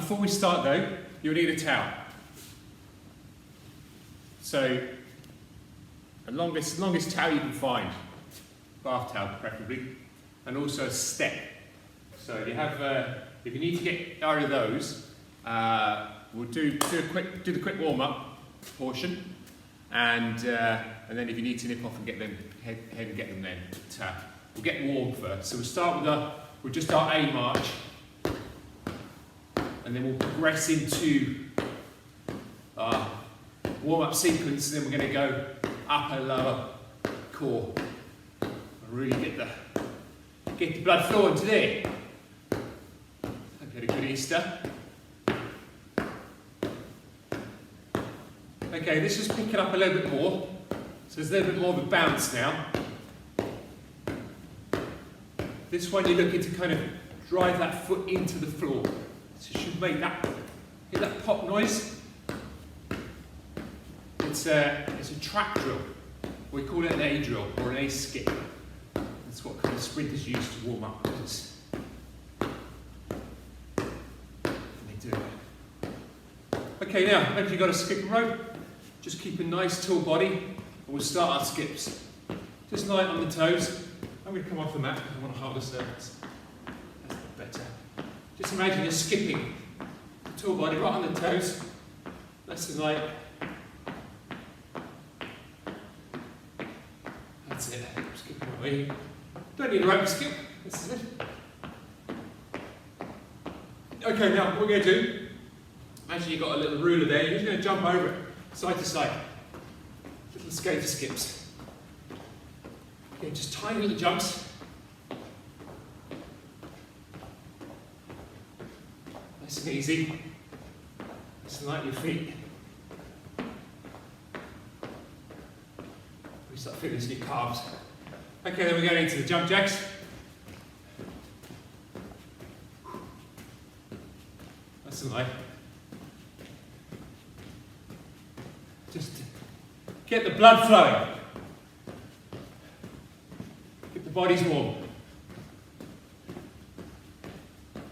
before we start though, you'll need a towel. So, the longest towel you can find, bath towel preferably, and also a step. So you have, if you need to get out of those, we'll do the quick warm up portion, and then if you need to nip off and get them, head and get them then. But, we'll get warm first. So we'll start with we'll just our A march, and then we'll progress into our warm up sequence. And then we're going to go upper, lower core, and really get the blood flowing today. Hope you had a good Easter. Okay, this is picking up a little bit more, so there's a little bit more of a bounce now. This one you're looking to kind of drive that foot into the floor, so you should make that, hear that pop noise. It's a track drill. We call it an A drill or an A skip. That's what kind of sprinters use to warm up. They do it. Okay, now if you've got a skip rope, just keep a nice tall body, and we'll start our skips. Just light on the toes. I'm going to come off the mat because I want a harder surface. That's better. Just imagine you're skipping. Tall body right on the toes. Nice and light. That's it. Skipping away. Don't need a rope to skip. This is it. Okay, now what we're going to do, imagine you've got a little ruler there. You're just going to jump over it, side to side. Little skater skips. Okay, just tiny little jumps. Nice and easy. Nice and light on your feet. We start feeling this in your calves. Okay, then we're going into the jump jacks. Nice and light. Just get the blood flowing. Body's warm.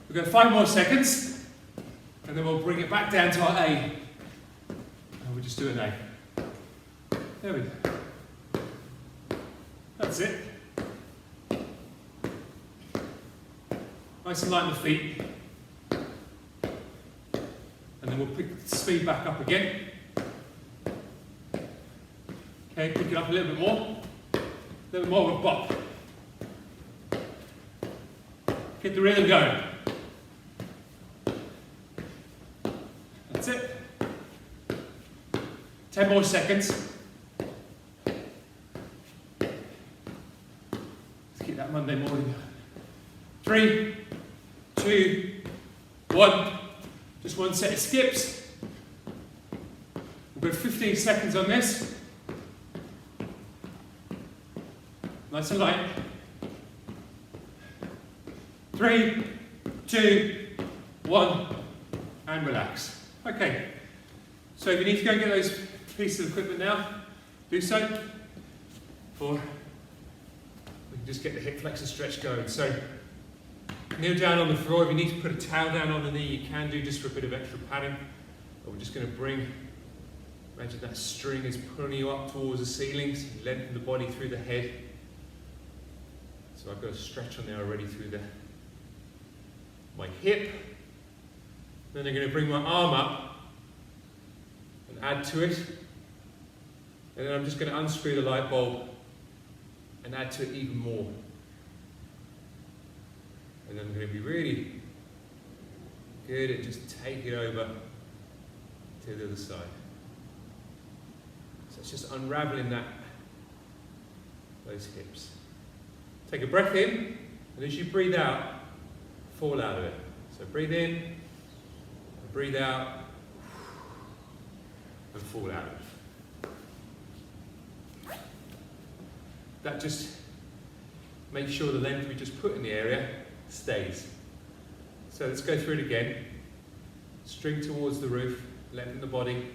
We've got 5 more seconds, and then we'll bring it back down to our A. And we'll just do an A. There we go. That's it. Nice and light on the feet. And then we'll pick the speed back up again. Okay, pick it up a little bit more. A little bit more of a bop. Get the rhythm going. That's it. 10 more seconds. Let's keep that Monday morning. 3, 2, 1. Just one set of skips. We've got 15 seconds on this. Nice and light. 3, 2, 1, and relax. Okay, so if you need to go and get those pieces of equipment now, do so. Or we can just get the hip flexor stretch going. So kneel down on the floor. If you need to put a towel down on the knee, you can do just for a bit of extra padding. But we're just going to imagine that string is pulling you up towards the ceiling, so you lengthen the body through the head. So I've got a stretch on there already through my hip. Then I'm going to bring my arm up and add to it. And then I'm just going to unscrew the light bulb and add to it even more. And then I'm going to be really good at just taking it over to the other side. So it's just unraveling those hips. Take a breath in, and as you breathe out, fall out of it. So breathe in, and breathe out, and fall out of it. That just makes sure the length we just put in the area stays. So let's go through it again. String towards the roof, lengthen the body.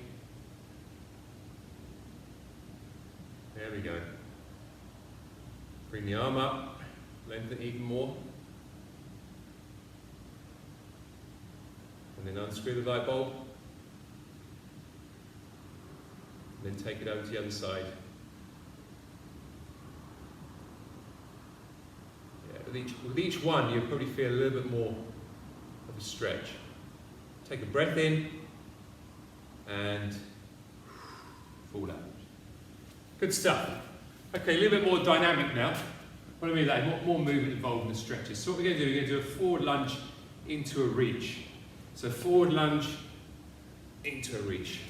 There we go. Bring the arm up, lengthen it even more. And And then unscrew the light bulb. And then take it over to the other side. Yeah, with each one, you'll probably feel a little bit more of a stretch. Take a breath in and fall out. Good stuff. Okay, a little bit more dynamic now. What do I mean by that? More movement involved in the stretches. So what we're going to do, we're going to do a forward lunge into a reach. So forward lunge into a reach.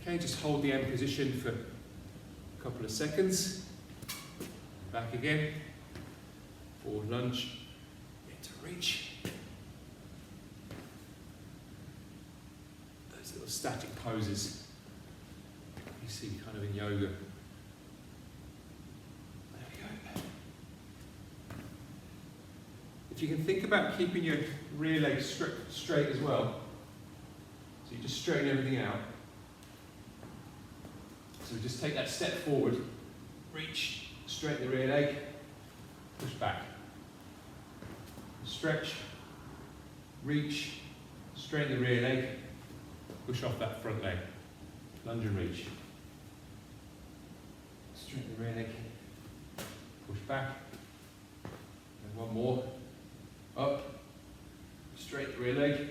Okay, just hold the end position for a couple of seconds. Back again. Forward lunge into reach. Those little static poses you see kind of in yoga. There we go. If you can think about keeping your rear leg straight as well, so you just straighten everything out. So we just take that step forward, reach, straighten the rear leg, push back. Stretch, reach, straighten the rear leg, push off that front leg. Lunge and reach. Straighten the rear leg, push back. And one more. Up, straighten the rear leg.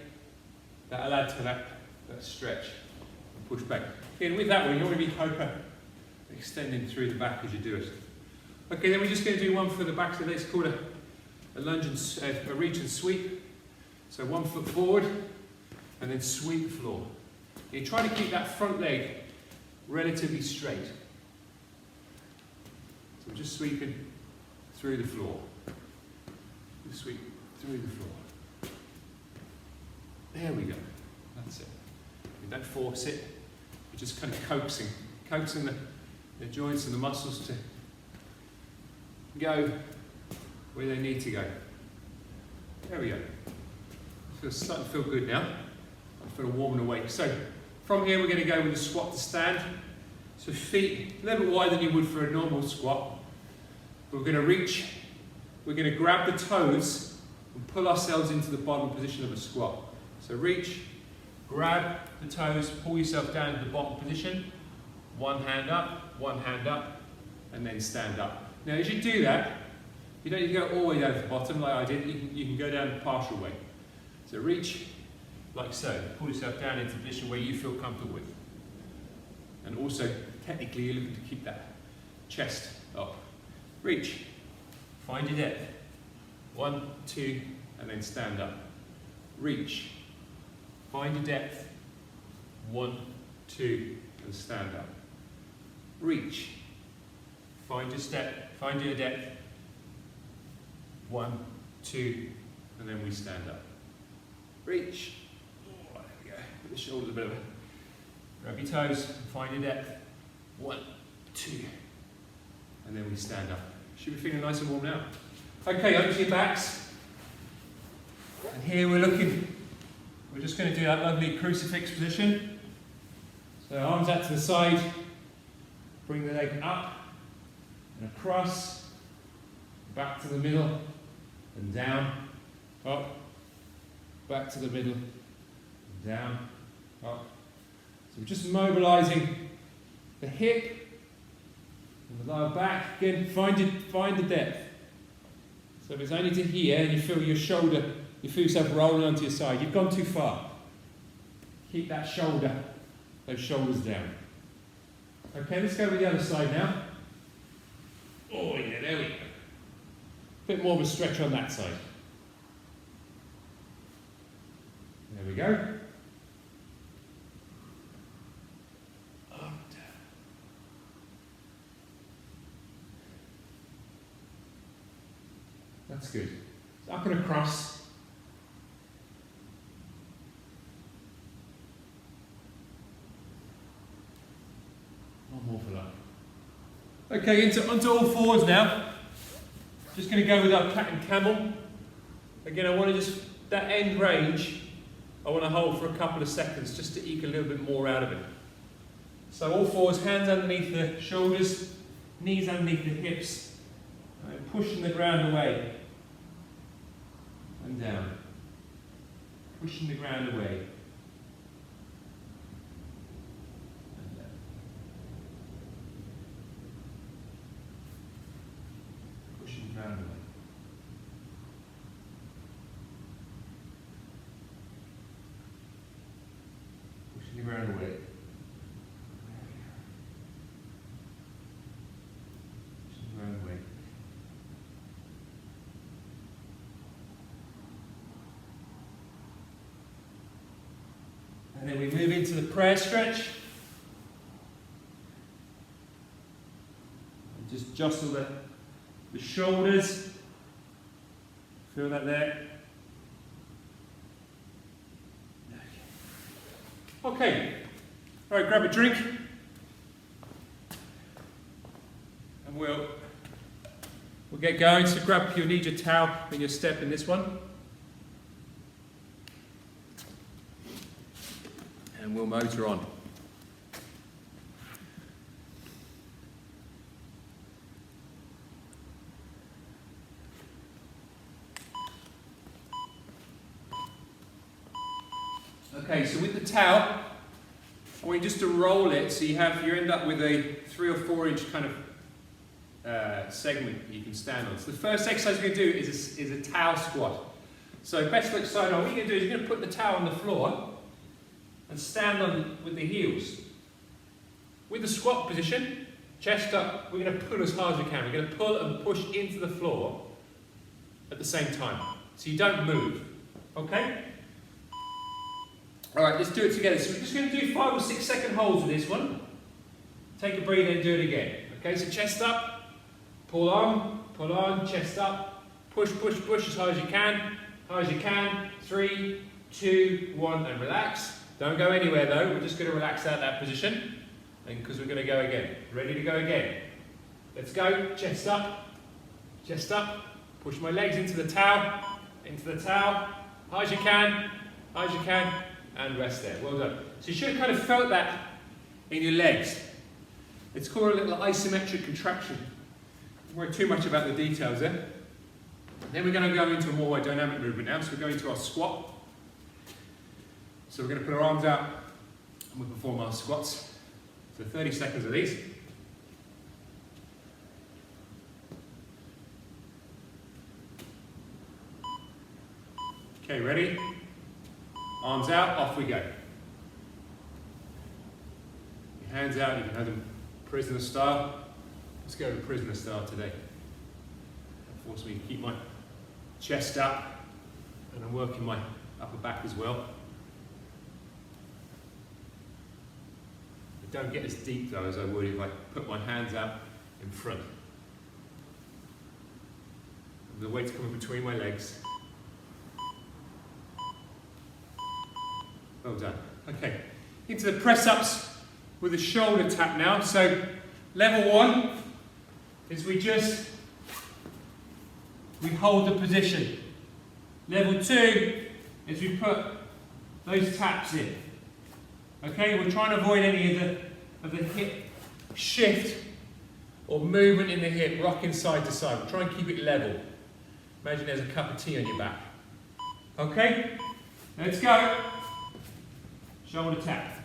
That'll add to that stretch and push back. Again, with that one, you want to be extending through the back as you do it. Okay, then we're just going to do one for the back of the leg. It's called a lunge and a reach and sweep. So 1 foot forward and then sweep the floor. You try to keep that front leg relatively straight. So we're just sweeping through the floor. Just sweep through the floor. There we go. That's it. You don't force it. You're just kind of coaxing the joints and the muscles to go where they need to go. There we go. Starting to feel good now. I feel warm and awake. So from here we're going to go with a squat to stand. So feet a little bit wider than you would for a normal squat. We're going to reach. We're going to grab the toes and pull ourselves into the bottom position of a squat. So reach, grab the toes, pull yourself down to the bottom position. One hand up, and then stand up. Now as you do that, you don't need to go all the way down to the bottom like I did. You can go down the partial way. So reach, like so. Pull yourself down into a position where you feel comfortable with. And also, technically, you're looking to keep that chest up. Reach. Find your depth. 1, 2, and then stand up. Reach. Find your depth. 1, 2, and stand up. Reach. Find your step. Find your depth. 1, 2, and then we stand up. Reach. Oh, there we go. Put the shoulders a bit of a. Grab your toes, find your depth. 1, 2, and then we stand up. Should be feeling nice and warm now. Okay, over to your backs. And here we're just going to do that lovely crucifix position. So arms out to the side, bring the leg up and across, back to the middle and down, up, back to the middle, down, up. So we're just mobilising the hip and the lower back. Again, find the depth. So if it's only to here and you feel your shoulder, you feel yourself rolling onto your side, you've gone too far. Keep that shoulder, those shoulders down. Okay, let's go with the other side now. Oh yeah, there we go. Bit more of a stretch on that side. There we go. Up, down. That's good. So up and across. One more for that. Okay, onto all fours now. Just going to go with our cat and camel. Again, I want to just, that end range, I want to hold for a couple of seconds just to eke a little bit more out of it. So all fours, hands underneath the shoulders, knees underneath the hips, and pushing the ground away and down. pushing the ground away. Pushing the ground away. Pushing the ground away. Pushing the ground away. And then we move into the prayer stretch. And just jostle the shoulders. Feel that there. Okay. All right, grab a drink. And we'll get going. So you'll need your towel when you're stepping this one. And we'll motor on. Okay, so with the towel, I want you just to roll it so you end up with a 3 or 4 inch kind of segment you can stand on. So the first exercise we're going to do is a towel squat. So best look side on. What you're going to do is you're going to put the towel on the floor and stand on with the heels. With the squat position, chest up, we're going to pull as hard as we can. We're going to pull and push into the floor at the same time. So you don't move. Okay? Alright, let's do it together. So we're just going to do 5 or 6 second holds with this one. Take a breather and do it again. Okay, so chest up, pull on, chest up, push, push, push as hard as you can, 3, 2, 1, and relax. Don't go anywhere though, we're just going to relax out of that position, because we're going to go again. Ready to go again. Let's go, chest up, push my legs into the towel, hard as you can, and rest there. Well done. So you should have kind of felt that in your legs. It's called a little isometric contraction. Don't worry too much about the details there. Then we're going to go into a more dynamic movement now, so we're going to our squat. So we're going to put our arms out and we'll perform our squats. So 30 seconds of these. Okay, ready? Arms out, off we go. Your hands out, you can have them prisoner style. Let's go to prisoner style today. That forces me to keep my chest up, and I'm working my upper back as well. I don't get as deep though as I would if I put my hands out in front. And the weight's coming between my legs. Well done. Okay, into the press-ups with a shoulder tap now. So level 1 is we hold the position. Level 2 is we put those taps in. Okay, we're trying to avoid any of the hip shift or movement in the hip, rocking side to side. We'll try and keep it level. Imagine there's a cup of tea on your back. Okay, let's go. Shoulder tap,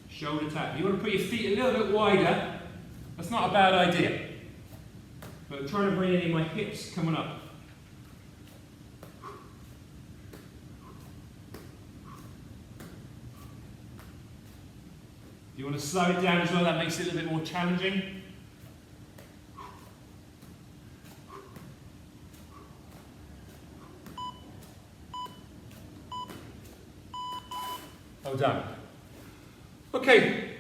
shoulder tap. You want to put your feet a little bit wider. That's not a bad idea. But I'm trying to bring in my hips coming up. You want to slow it down as well, that makes it a little bit more challenging. Well done. Okay,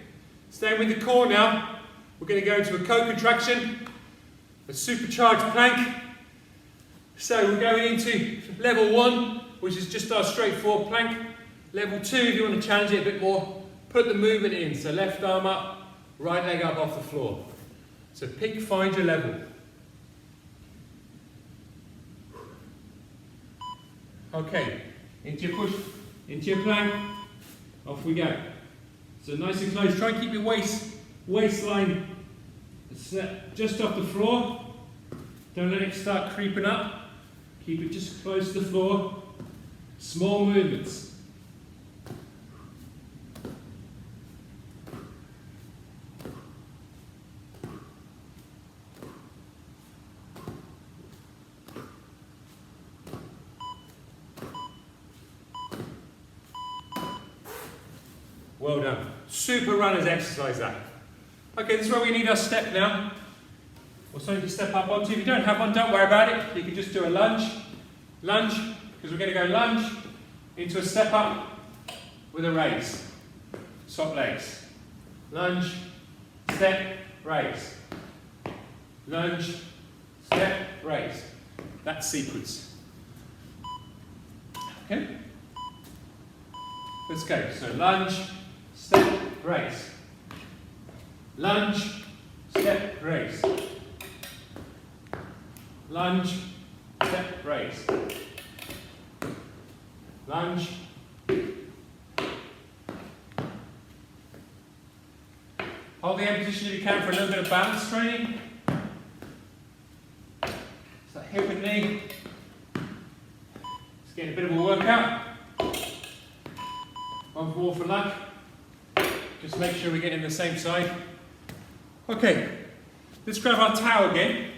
staying with the core now, we're going to go into a co-contraction, a supercharged plank. So we're going into level 1, which is just our straightforward plank. Level 2, if you want to challenge it a bit more, put the movement in. So left arm up, right leg up off the floor. So find your level. Okay, into your push, into your plank. Off we go. So nice and close. Try and keep your waistline just off the floor. Don't let it start creeping up. Keep it just close to the floor. Small movements. Well done. Super runners exercise that. Okay, this is where we need our step now. Or something to step up onto. If you don't have one, don't worry about it. You can just do a lunge, because we're going to go lunge into a step up with a raise. Swap legs. Lunge, step, raise. Lunge, step, raise. That sequence. Okay? Let's go. So lunge, step, raise. Lunge, step, raise. Lunge, step, raise. Lunge. Hold the end position if you can for a little bit of balance training. So that hip and knee. It's getting a bit of a workout. One more for luck. Just make sure we get in the same side. Okay, let's grab our towel again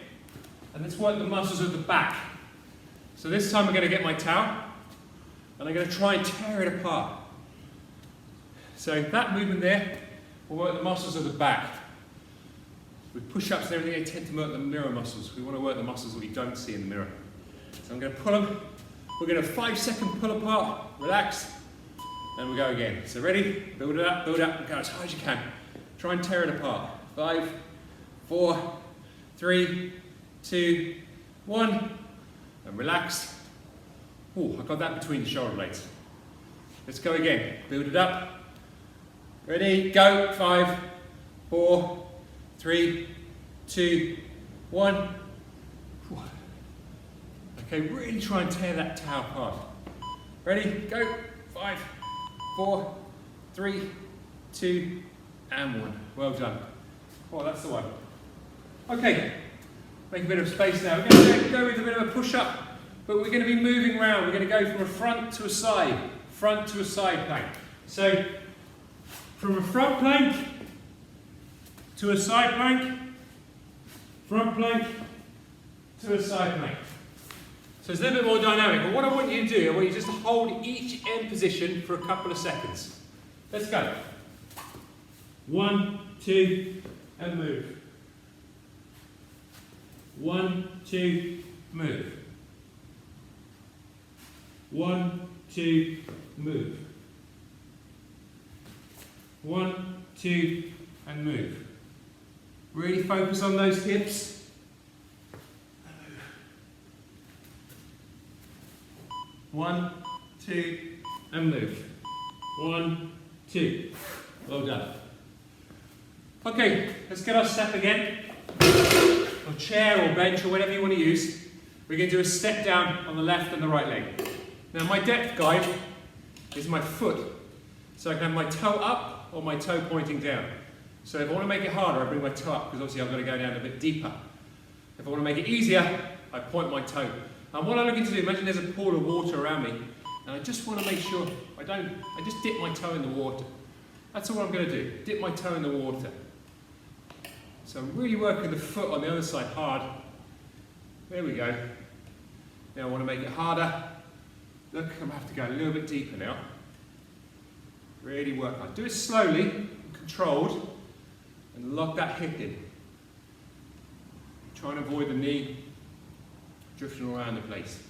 and let's work the muscles of the back. So this time I'm going to get my towel and I'm going to try and tear it apart. So that movement there will work the muscles of the back. With push-ups and everything, they tend to work the mirror muscles. We want to work the muscles that we don't see in the mirror. So I'm going to pull them. We're going to 5-second pull apart, relax, and we'll go again. So ready? Build it up, and go as high as you can. Try and tear it apart. 5, 4, 3, 2, 1, and relax. Oh, I got that between the shoulder blades. Let's go again. Build it up. Ready? Go. 5, 4, 3, 2, 1. Okay, really try and tear that towel apart. Ready? Go. 5, 4, 3, 2, and 1. Well done. Oh, that's the one. Okay, make a bit of space now. We're going to go with a bit of a push-up, but we're going to be moving around. We're going to go from a front to a side plank. So, from a front plank to a side plank, front plank to a side plank. So it's a little bit more dynamic, but what I want you to do, I want you just to hold each end position for a couple of seconds. Let's go. 1, 2, and move. 1, 2, move. 1, 2, move. 1, 2, and move. Really focus on those hips. And move. 1, 2, and move. 1, 2. Well done. Okay, let's get our step again. Or chair or bench or whatever you want to use. We're going to do a step down on the left and the right leg. Now my depth guide is my foot. So I can have my toe up or my toe pointing down. So if I want to make it harder, I bring my toe up because obviously I've got to go down a bit deeper. If I want to make it easier, I point my toe. And what I'm looking to do, imagine there's a pool of water around me, and I just want to make sure I just dip my toe in the water. That's all I'm going to do, dip my toe in the water. So I'm really working the foot on the other side hard. There we go. Now I want to make it harder. Look, I'm going to have to go a little bit deeper now. Really work hard. Do it slowly, controlled, and lock that hip in. Try and avoid the knee drifting around the place.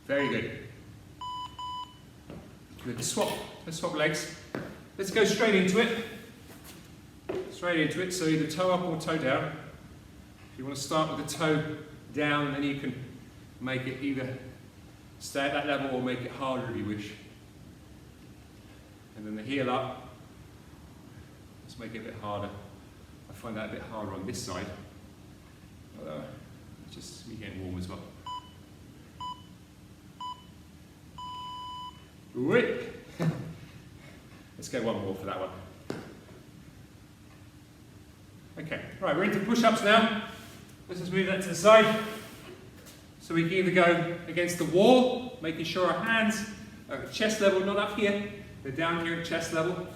Very good. Good. Let's swap legs. Let's go straight into it. Straight into it, so either toe up or toe down. If you want to start with the toe down, then you can make it either stay at that level or make it harder if you wish. And then the heel up. Let's make it a bit harder. I find that a bit harder on this side. Although, it's just me getting warm as well. Wait. Let's go one more for that one. Okay, right, we're into push-ups now. Let's just move that to the side. So we can either go against the wall, making sure our hands are at chest level, not up here. They're down here at chest level.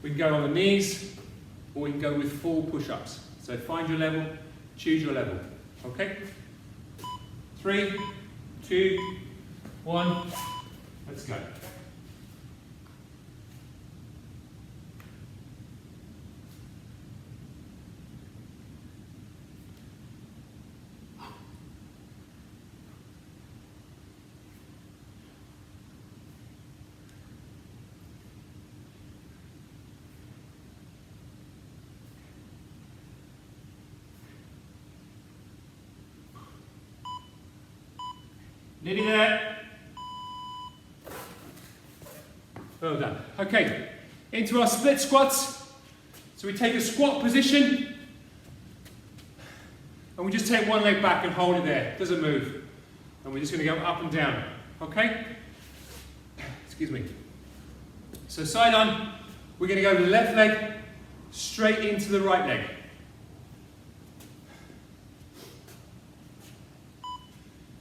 We can go on the knees, or we can go with full push-ups. So find your level, choose your level. Okay? 3, 2, 1, let's go. Nearly there. Well done. Okay, into our split squats. So we take a squat position and we just take one leg back and hold it there. Doesn't move. And we're just going to go up and down. Okay? Excuse me. So side on, we're going to go with the left leg straight into the right leg.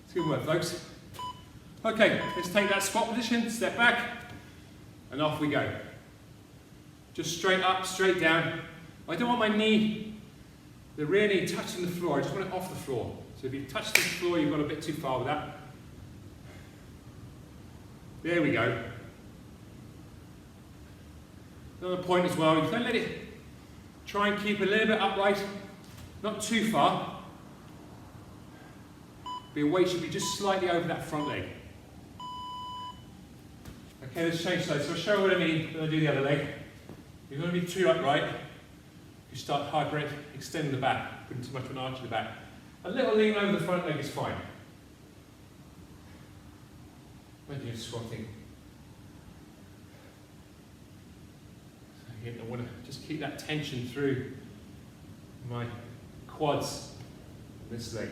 It's good work, folks. Okay, let's take that squat position, step back, and off we go. Just straight up, straight down. I don't want my knee, the rear knee, touching the floor. I just want it off the floor. So if you touch the floor, you've gone a bit too far with that. There we go. Another point as well, you don't let it, try and keep a little bit upright, not too far. But your weight should be just slightly over that front leg. Okay, let's change sides. So I'll show you what I mean when I do the other leg. You're going to be too upright. You start hyper extending the back, putting too much of an arch in the back. A little lean over the front leg is fine. When you're squatting. So again, I want to just keep that tension through my quads on this leg.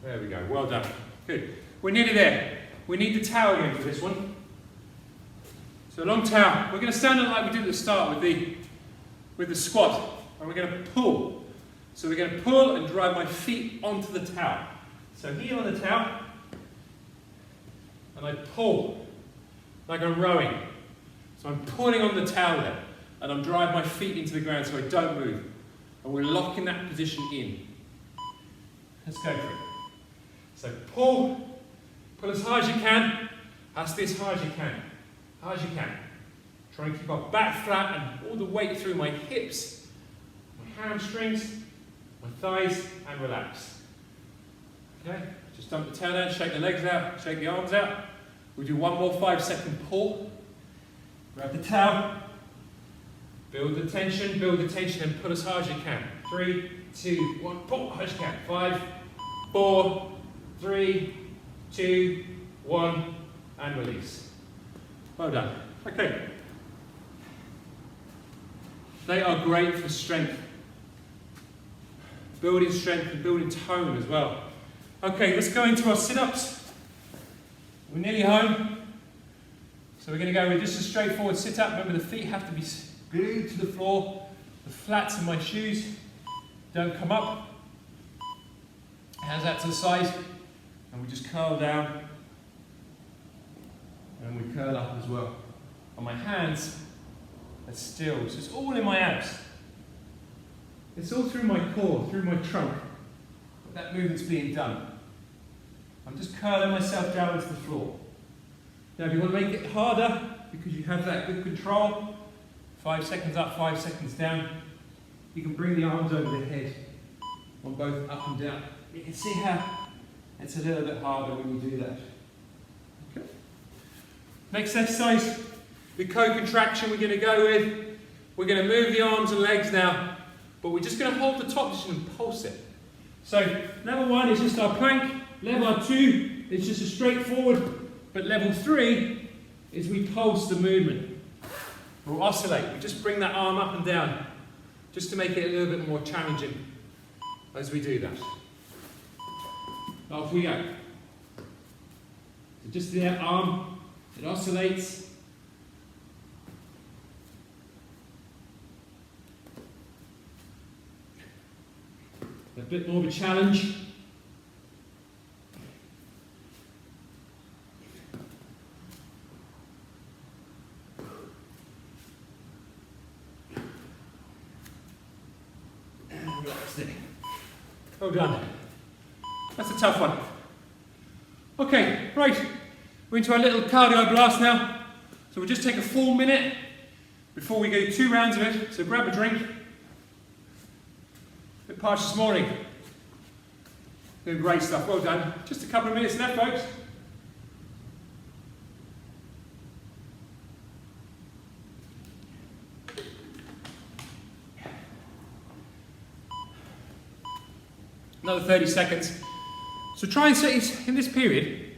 There we go, well done. Good. We're nearly there. We need the towel again for this one. So long towel. We're going to stand up like we did at the start with the squat. And we're going to pull. So we're going to pull and drive my feet onto the towel. So heel on the towel. And I pull like I'm rowing. So I'm pulling on the towel there. And I'm driving my feet into the ground so I don't move. And we're locking that position in. Let's go for it. So pull as hard as you can, has to be as hard as you can, hard as you can. Try and keep our back flat and all the weight through my hips, my hamstrings, my thighs, and relax. Okay, just dump the tail down, shake the legs out, shake the arms out. We do one more 5-second pull. Grab the towel, build the tension, and pull as hard as you can. 3, 2, 1, pull as hard as you can. 5, 4, 3, 2, 1, and release. Well done. Okay. They are great for strength. Building strength and building tone as well. Okay, let's go into our sit-ups. We're nearly home. So we're going to go with just a straightforward sit-up. Remember, the feet have to be glued to the floor. The flats of my shoes don't come up. Hands out to the side. And we just curl down, and we curl up as well. On my hands are still, so it's all in my abs. It's all through my core, through my trunk, that movement's being done. I'm just curling myself down to the floor. Now if you want to make it harder, because you have that good control, 5 seconds up, 5 seconds down, you can bring the arms over the head on both up and down. You can see how it's a little bit harder when you do that. Okay. Next exercise, the co-contraction we're going to go with. We're going to move the arms and legs now, but we're just going to hold the top position and pulse it. So level 1 is just our plank. Level 2 is just a straightforward, but level 3 is we pulse the movement. We'll oscillate. We just bring that arm up and down, just to make it a little bit more challenging as we do that. Off we go. So just the arm, it oscillates. A bit more of a challenge. And relax there. Well done. That's a tough one. Okay, right. We're into our little cardio blast now. So we'll just take a full minute before we go 2 rounds of it. So grab a drink. A bit parched this morning. Doing great stuff. Well done. Just a couple of minutes left, folks. Another 30 seconds. So try and set, in this period,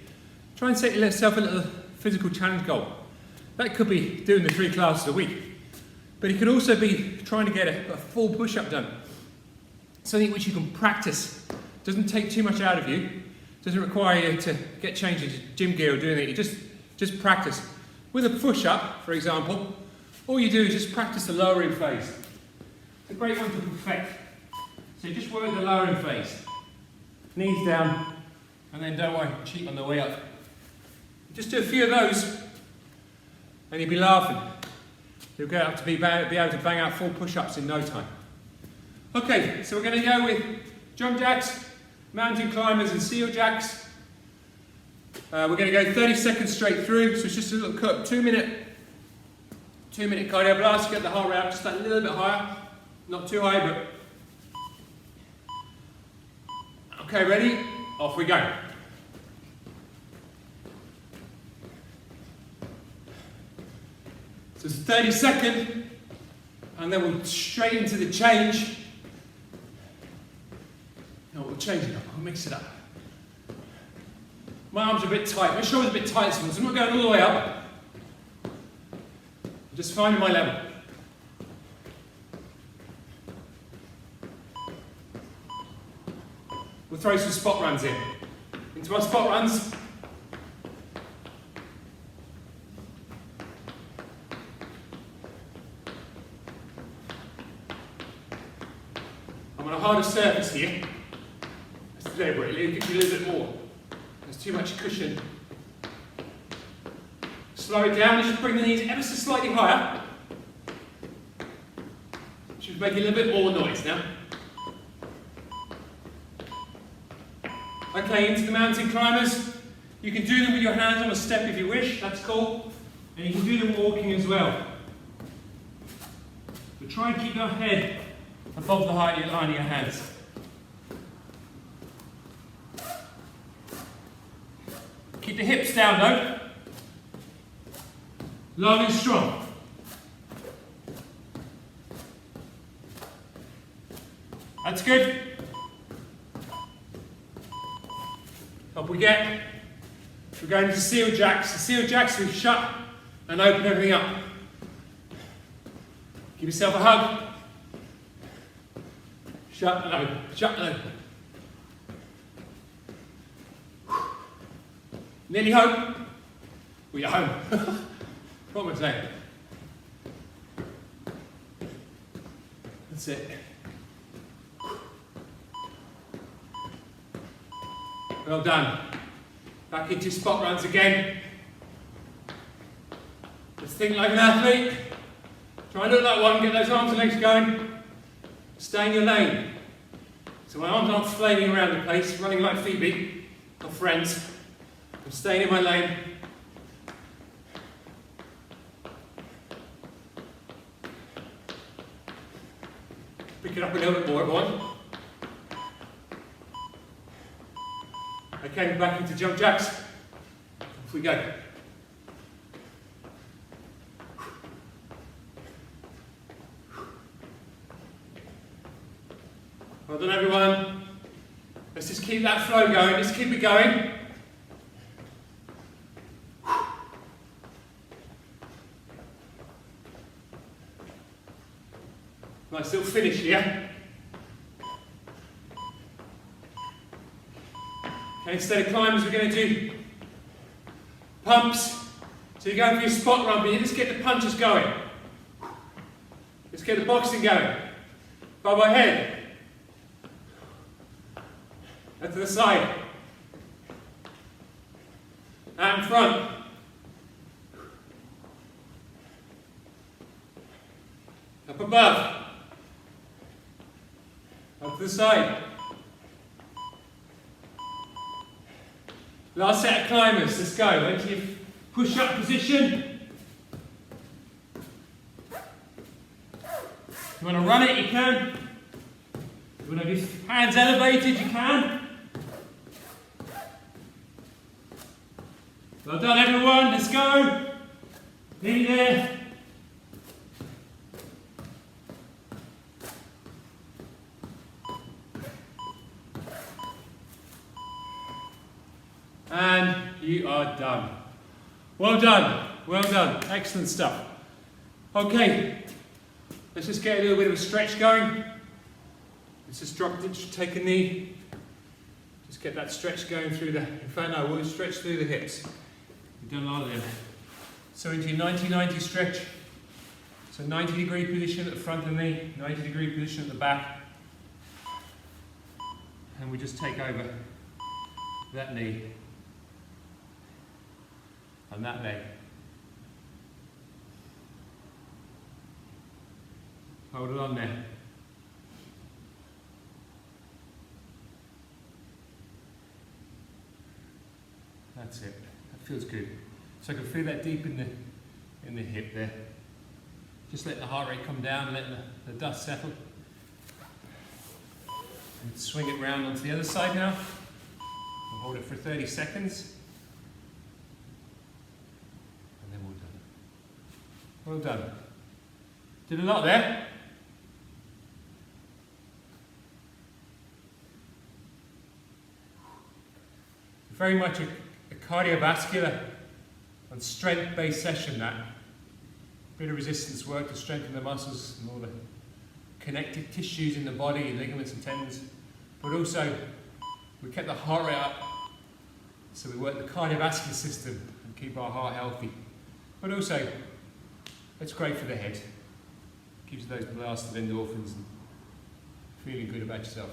try and set yourself a little physical challenge goal. That could be doing the 3 classes a week, but it could also be trying to get a full push-up done. Something which you can practice. Doesn't take too much out of you, doesn't require you to get changed into gym gear or doing it. You just practice. With a push-up, for example, all you do is just practice the lowering phase. It's a great one to perfect. So you just work the lowering phase. Knees down, and then don't worry, cheek on the way up. Just do a few of those, and you'll be laughing. You'll get up to be able to bang out full push-ups in no time. Okay, so we're going to go with jump jacks, mountain climbers and seal jacks. We're going to go 30 seconds straight through, so it's just a little cut, 2 minute cardio blast, get the heart rate up just a little bit higher, not too high, but... Okay, ready? Off we go. So it's 30 seconds, and then we'll straight into the change. No, we'll change it up, we'll mix it up. My arms are a bit tight, my shoulders are a bit tight, so I'm not going all the way up. I'm just finding my level. We'll throw some spot runs in. Into our spot runs. I'm on a harder surface here. That's deliberately, it gives you a little bit more. There's too much cushion. Slow it down, you should bring the knees ever so slightly higher. Should make a little bit more noise now. Okay, into the mountain climbers. You can do them with your hands on a step if you wish, that's cool. And you can do them walking as well. But try and keep your head above the height of your hands. Keep the hips down though. Long and strong. That's good. Up we get. We're going to seal jacks. The seal jacks we shut and open everything up. Give yourself a hug. Shut and open. Shut and open. Nearly home. Well, you're home. What am I saying? That's it. Well done. Back into spot runs again. Just think like an athlete. Try and look like one, get those arms and legs going. Stay in your lane. So my arms aren't flailing around the place, running like Phoebe, or Friends. I'm staying in my lane. Pick it up a little bit more, everyone. Okay, back into jump jacks. Off we go. Well done, everyone. Let's just keep that flow going. Let's keep it going. Nice little finish here. Okay, instead of climbers, we're going to do pumps. So you're going for your spot run, but you just get the punches going. Let's get the boxing going. Bob our head. And to the side. Out in front. Up above. Up to the side. Last set of climbers, let's go. Into your push-up position. If you want to run it, you can. If you want to have your hands elevated, you can. Well done, everyone. Let's go. Nearly there. And you are done. Well done, well done, excellent stuff. Okay, let's just get a little bit of a stretch going. Let's just take a knee. Just get that stretch going through the, in fact no, we'll stretch through the hips. We've done a lot of them. So into your 90-90 stretch. So 90-degree position at the front of the knee, 90-degree position at the back. And we just take over that knee and that leg. Hold it on there. That's it. That feels good. So I can feel that deep in the hip there. Just let the heart rate come down, let the dust settle. And swing it round onto the other side now. We'll hold it for 30 seconds. And then we're done. Well done. Did a lot there. Very much a cardiovascular and strength-based session, that. Bit of resistance work to strengthen the muscles and all the connective tissues in the body, ligaments and tendons. But also, we kept the heart rate up, so we work the cardiovascular system and keep our heart healthy. But also, it's great for the head. Gives you those blast of endorphins and feeling good about yourself.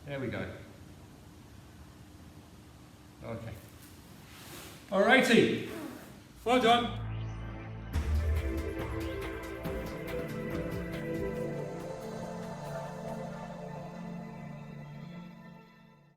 There we go. Okay. Alrighty. Well done.